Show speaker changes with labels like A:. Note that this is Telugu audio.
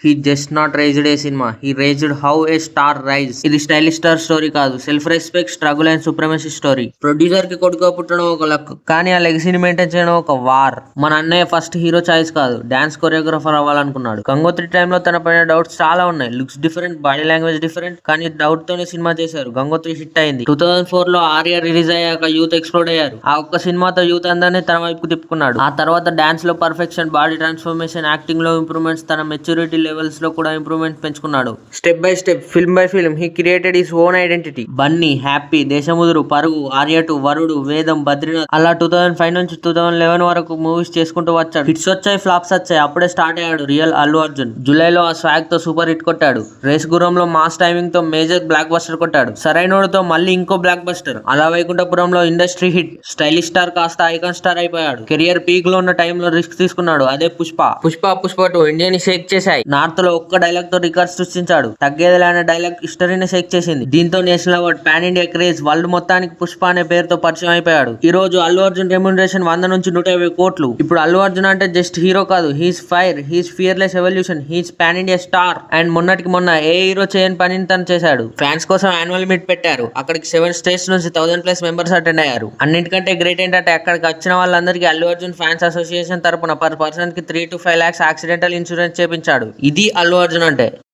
A: He just not raised a cinema, he raised how a star rise. ఇది స్టైలిష్ స్టార్ స్టోరీ కాదు, self respect, struggle and supremacy story. Producer కి కొడుకు పుట్టడం ఒక లక్, కానీ ఆ లెగసీని మెయింటైన్ చేయడం ఒక వార్. మన అన్నయ్య ఫస్ట్ హీరో చాయిస్ కాదు, డాన్స్ కొరియోగ్రాఫర్ అవ్వాలనుకున్నాడు. గంగోత్రి టైంలో తన పైన డౌట్స్ చాలా ఉన్నాయి. Looks different, body language different, కానీ డౌట్ తోనే సినిమా చేశారు. గంగోత్రి హిట్ అయింది. 2004 లో ఆర్య రిలీజ్ అయ్యాక యూత్ ఎక్స్ప్లోడ్ అయ్యారు. ఆ ఒక్క సినిమాతో యూత్ అందరినీ తన వైపుకు తిప్పుకున్నాడు. ఆ తర్వాత డాన్స్ లో పర్ఫెక్షన్, బాడీ ట్రాన్స్ఫర్మేషన్, యాక్టింగ్ లో ఇంప్రూవ్మెంట్స్, తన మెచ్యూరిటీ లెవెల్స్ లో కూడా ఇంప్రూవ్మెంట్ పెంచుకున్నాడు. Step by step, film by film, he created his own identity. Bunny, happy, Desamuduru, పరుగు, ఆర్య 2, వరుడు, వేదం, బద్రీనాథ్, అలా 2005 నుంచి 2011 వరకు మూవీస్ చేసుకుంటూ వచ్చాడు. హిట్స్ వచ్చాయి, ఫ్లాప్స్ వచ్చాయి. అప్పుడే స్టార్ట్ అయ్యాడు రియల్ అల్లు అర్జున్. జూలైలో ఆ స్వాగ్ తో సూపర్ హిట్ కొట్టాడు. రేస్ గుర్రంలో మాస్ టైమింగ్ తో మేజర్ బ్లాక్ బస్టర్ కొట్టాడు. సరైనోడుతో మళ్ళీ ఇంకో బ్లాక్ బస్టర్. అలా వైకుంఠపురంలో ఇండస్ట్రీ హిట్. స్టైలిష్ స్టార్ కాస్త ఐకాన్ స్టార్ అయిపోయాడు. కెరియర్ పీక్ లో ఉన్న టైంలో రిస్క్ తీసుకున్నాడు. అదే పుష్ప 2 ఇండియాని షేక్ చేశాయి. నార్త్ లో ఒక్క డైలాగ్ తో రికార్డ్ సృష్టించాడు. తగ్గేదిలే అనే డైలాగ్ హిస్టరీని షేక్ చేసింది. దీంతో national award, pan India craze, world మొత్తానికి పుష్ప అనే పేరుతో పరిచయం అయిపోయాడు. ఈ రోజు అల్లు అర్జున్ రెమ్యూనరేషన్ 100 నుంచి 150 కోట్లు. ఇప్పుడు అల్లు అర్జున్ అంటే జస్ట్ హీరో కాదు, he's fire, he's fearless evolution, he's pan India star. And మొన్నటికి మొన్న ఏ హీరో చేయని పనిని తను చేశాడు. ఫ్యాన్స్ కోసం యాన్యువల్ మీట్ పెట్టారు. అక్కడికి 7 స్టేట్స్ నుంచి 1000+ మెంబర్స్ అటెండ్ అయ్యారు. అన్నిటికంటే గ్రేట్ ఏంటంటే అక్కడికి వచ్చిన వాళ్ళందరికీ అల్లు అర్జున్ ఫ్యాన్స్ అసోసియేషన్ తరపున పర్ పర్సన్ కి 3 to 5 lakhs యాక్సిడెంటల్ ఇన్సూరెన్స్ చేపించాడు. ఇది అల్లు అర్జున్ అంటే.